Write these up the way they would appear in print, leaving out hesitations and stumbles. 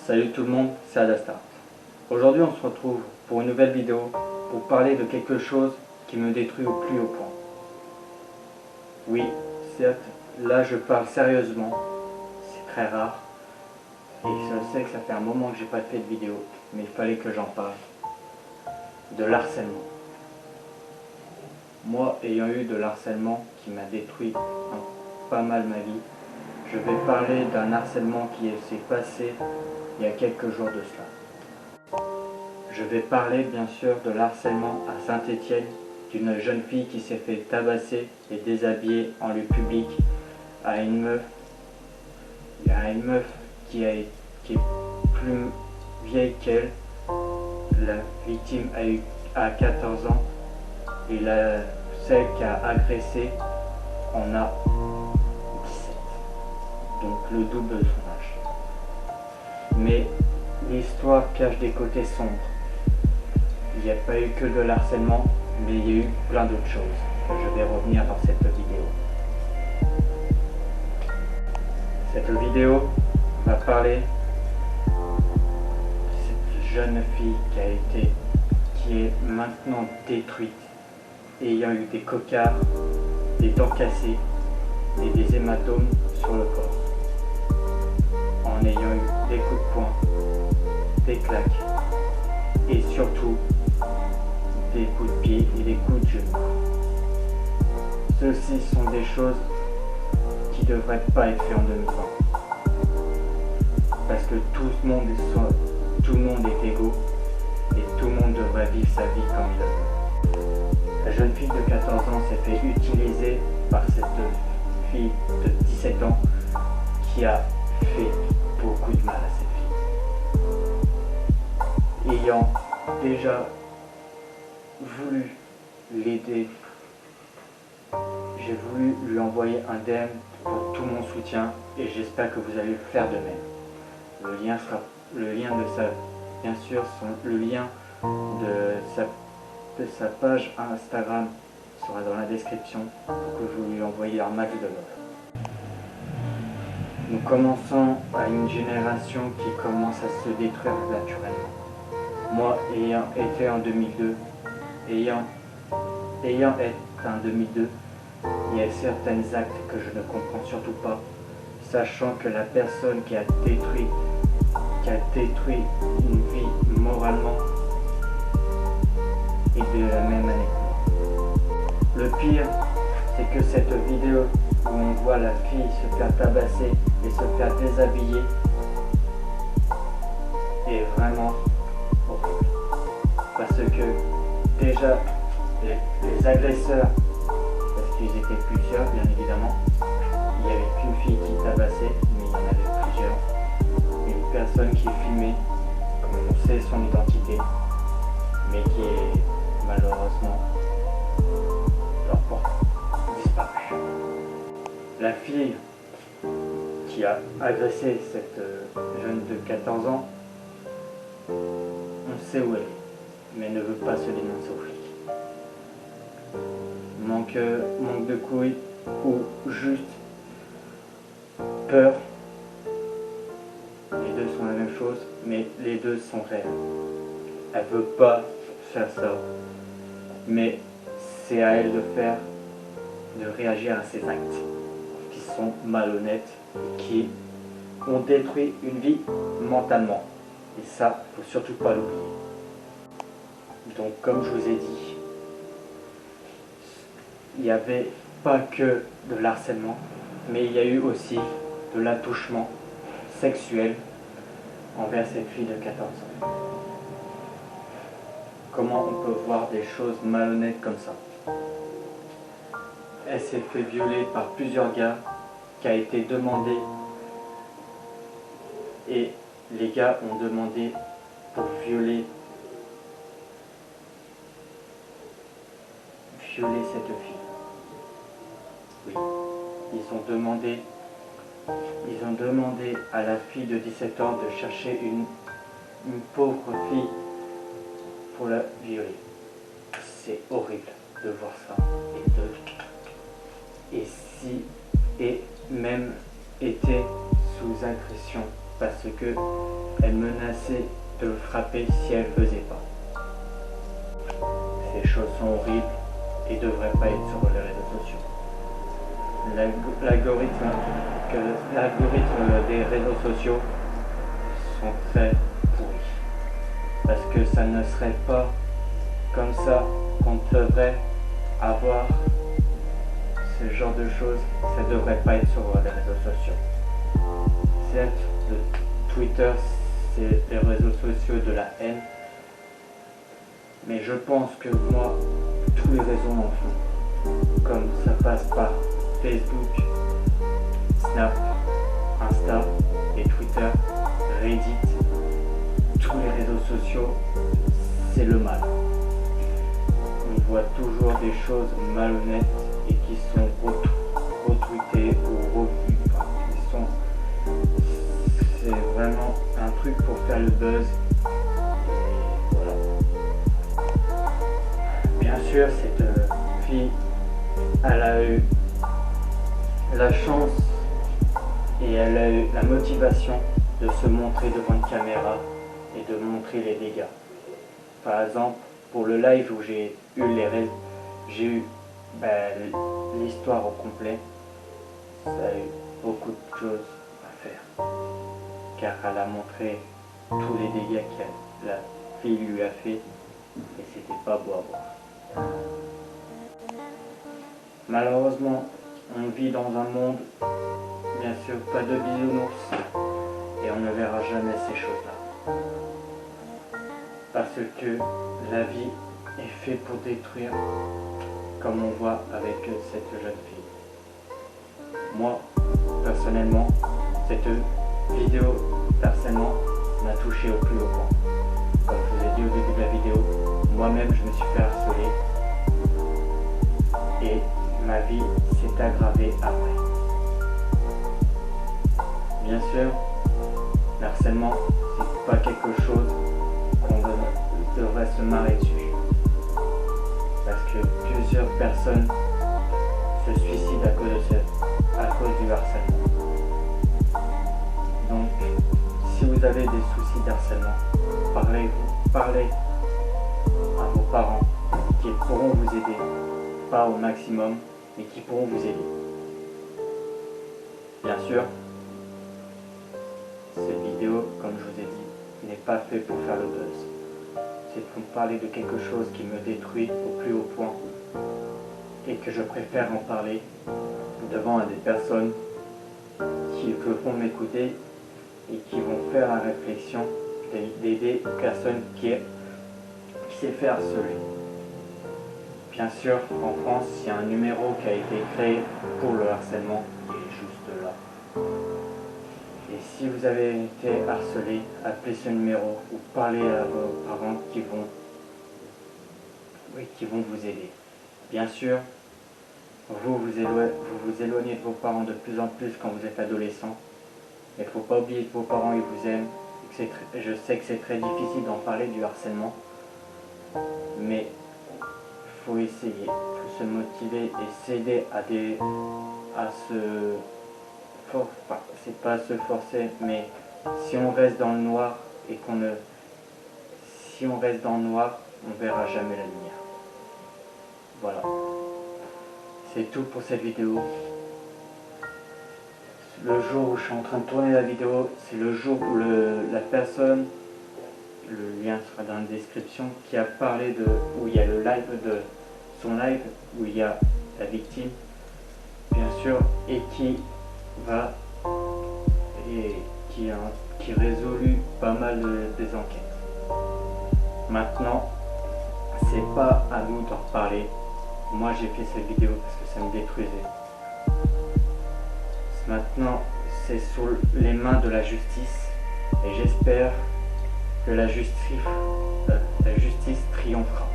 Salut tout le monde, c'est Adastar. Aujourd'hui on se retrouve pour une nouvelle vidéo pour parler de quelque chose qui me détruit au plus haut point. Oui, certes, là je parle sérieusement, c'est très rare. Et je sais que ça fait un moment que j'ai pas fait de vidéo, mais il fallait que j'en parle. De l'harcèlement. Moi ayant eu de l'harcèlement qui m'a détruit pas mal ma vie, je vais parler d'un harcèlement qui s'est passé il y a quelques jours de cela. Je vais parler bien sûr de l'harcèlement à Saint-Étienne d'une jeune fille qui s'est fait tabasser et déshabiller en lieu public à une meuf qui est plus vieille qu'elle. La victime a 14 ans et celle qui a agressé en a 17, donc le double de son âge. Mais l'histoire cache des côtés sombres. Il n'y a pas eu que de l'harcèlement, mais il y a eu plein d'autres choses que je vais revenir dans cette vidéo. Cette vidéo va parler de cette jeune fille qui est maintenant détruite, ayant eu des cocards, des dents cassées et des hématomes sur le corps, en ayant eu des coups de poing, des claques et surtout des coups de pied et des coups de genoux. Ceux-ci sont des choses qui ne devraient pas être faites en 2020. Parce que tout le monde est égaux et tout le monde devrait vivre sa vie comme il le veut. La jeune fille de 14 ans s'est fait utiliser par cette fille de 17 ans qui a fait beaucoup de mal à cette fille. Ayant déjà voulu l'aider, j'ai voulu lui envoyer un DM pour tout mon soutien et j'espère que vous allez le faire de même. Le lien de sa page Instagram sera dans la description pour que vous lui envoyiez un max de love. Nous commençons à une génération qui commence à se détruire naturellement. Moi, ayant été en 2002, il y a certains actes que je ne comprends surtout pas, sachant que la personne qui a détruit une vie moralement est de la même année que moi. Le pire, c'est que cette vidéo où on voit la fille se faire tabasser et se faire déshabiller est vraiment horrible. Parce que déjà, les agresseurs, parce qu'ils étaient plusieurs bien évidemment, il n'y avait qu'une fille qui tabassait, mais il y en avait plusieurs. Une personne qui filmait, comme on sait son identité, mais qui est malheureusement disparue. La fille qui a agressé cette jeune de 14 ans, on sait où elle est, mais ne veut pas se dénoncer aux flics. Manque de couilles ou juste peur. Les deux sont la même chose, mais les deux sont réels. Elle veut pas faire ça, mais c'est à elle de réagir à ces actes qui sont malhonnêtes, qui ont détruit une vie mentalement. Et ça, faut surtout pas l'oublier. Donc, comme je vous ai dit, il n'y avait pas que de l'harcèlement, mais il y a eu aussi de l'attouchement sexuel envers cette fille de 14 ans. Comment on peut voir des choses malhonnêtes comme ça? Elle s'est fait violer par plusieurs gars, qui a été demandé, et les gars ont demandé pour violer cette fille. Oui, ils ont demandé à la fille de 17 ans de chercher une pauvre fille pour la violer. C'est horrible de voir ça et même était sous agression parce que elle menaçait de le frapper si elle ne faisait pas. Ces choses sont horribles et ne devraient pas être sur les réseaux sociaux. L'algorithme des réseaux sociaux sont très pourris. Parce que ça ne serait pas comme ça qu'on devrait avoir ce genre de choses. Ça ne devrait pas être sur les réseaux sociaux. Certes, le Twitter, c'est les réseaux sociaux de la haine. Mais je pense que moi, tous les réseaux m'en font. Comme ça passe par Facebook, Snap, Insta et Twitter, Reddit, tous les réseaux sociaux, c'est le mal. On voit toujours des choses malhonnêtes et qui sont retweetées ou revues. C'est vraiment un truc pour faire le buzz. Et voilà. Bien sûr, cette fille, elle a eu la chance et elle a eu la motivation de se montrer devant une caméra et de montrer les dégâts. Par exemple, pour le live où j'ai eu l'histoire au complet, ça a eu beaucoup de choses à faire, car elle a montré tous les dégâts que la fille lui a fait et c'était pas beau à voir. Malheureusement, on vit dans un monde, bien sûr, pas de bisounours et on ne verra jamais ces choses-là. Parce que la vie est faite pour détruire, comme on voit avec cette jeune fille. Moi, personnellement, cette vidéo d'harcèlement m'a touché au plus haut point. Comme je vous ai dit au début de la vidéo, moi-même je me suis fait harceler et ma vie s'est aggravée après. Bien sûr, le harcèlement, c'est pas quelque chose qu'on devrait se marrer dessus. Parce que plusieurs personnes se suicident à cause du harcèlement. Donc, si vous avez des soucis d'harcèlement, parlez à vos parents qui pourront vous aider, pas au maximum, mais qui pourront vous aider. Bien sûr, cette vidéo, comme je vous ai dit, n'est pas faite pour faire le buzz. C'est pour parler de quelque chose qui me détruit au plus haut point et que je préfère en parler devant des personnes qui vont m'écouter et qui vont faire la réflexion d'aider une personne qui s'est fait harceler. Bien sûr, en France, il y a un numéro qui a été créé pour le harcèlement qui est juste là. Et si vous avez été harcelé, appelez ce numéro ou parlez à vos parents qui vont vous aider. Bien sûr, vous vous éloignez de vos parents de plus en plus quand vous êtes adolescent. Mais il ne faut pas oublier que vos parents ils vous aiment. Je sais que c'est très difficile d'en parler du harcèlement. Mais il faut essayer, il faut se motiver et s'aider c'est pas se forcer, mais si on reste dans le noir si on reste dans le noir, on verra jamais la lumière. Voilà. C'est tout pour cette vidéo. Le jour où je suis en train de tourner la vidéo, c'est le jour où la personne, le lien sera dans la description, qui a parlé où il y a le live de son live, où il y a la victime, bien sûr, et qui résolut pas mal des enquêtes. Maintenant, c'est pas à nous d'en reparler. Moi j'ai fait cette vidéo parce que ça me détruisait. Maintenant, c'est sous les mains de la justice et j'espère que la justice triomphera.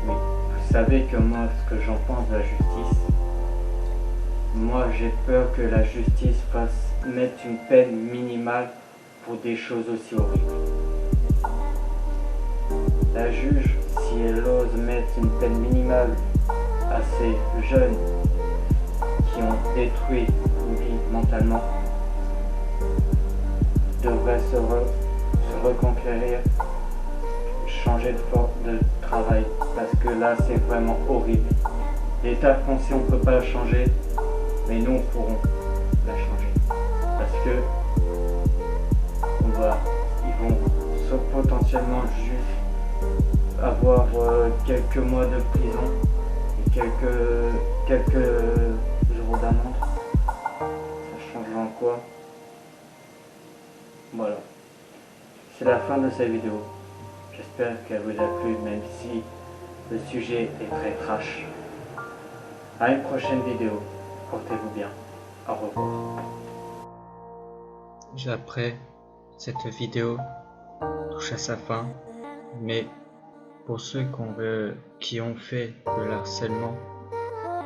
Oui, vous savez que moi, ce que j'en pense de la justice, moi j'ai peur que la justice mette une peine minimale pour des choses aussi horribles. La juge, si elle ose mettre une peine minimale à ces jeunes qui ont détruit une vie mentalement, devrait se reconquérir, changer de travail, parce que là c'est vraiment horrible. L'état foncier on peut pas le changer, mais nous on pourrons la changer, parce que ils vont potentiellement juste avoir quelques mois de prison et quelques jours d'amende. Ça changera en quoi? Voilà. C'est la fin de cette vidéo. J'espère qu'elle vous a plu, même si le sujet est très trash. À une prochaine vidéo. Portez-vous bien. Au revoir. Après, cette vidéo touche à sa fin, mais pour ceux qui ont fait de l'harcèlement,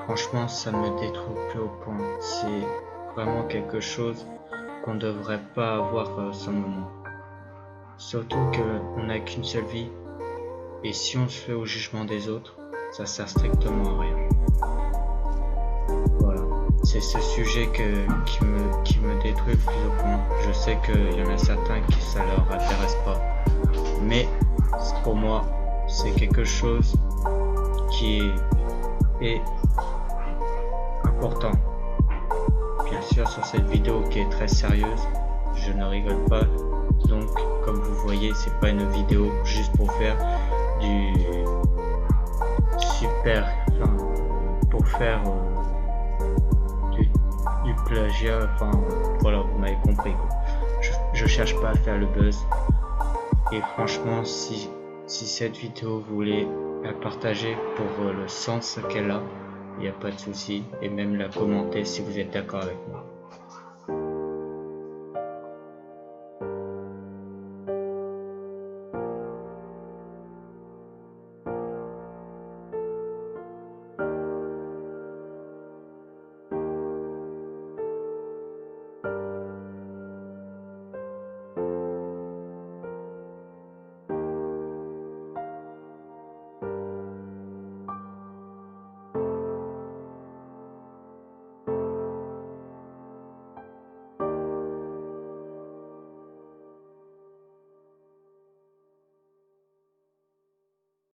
franchement ça me détruit plus au point. C'est vraiment quelque chose qu'on ne devrait pas avoir ce moment. Surtout qu'on n'a qu'une seule vie, et si on se fait au jugement des autres, ça sert strictement à rien. Voilà, c'est ce sujet qui me détruit plus au point. Je sais qu'il y en a certains qui ça leur intéresse pas, mais pour moi c'est quelque chose qui est important. Bien sûr, sur cette vidéo qui est très sérieuse, je ne rigole pas, donc comme vous voyez c'est pas une vidéo juste pour faire du du plagiat, enfin voilà, vous m'avez compris quoi. Je cherche pas à faire le buzz, et franchement si cette vidéo vous voulez la partager pour le sens qu'elle a, il n'y a pas de souci, et même la commenter si vous êtes d'accord avec moi.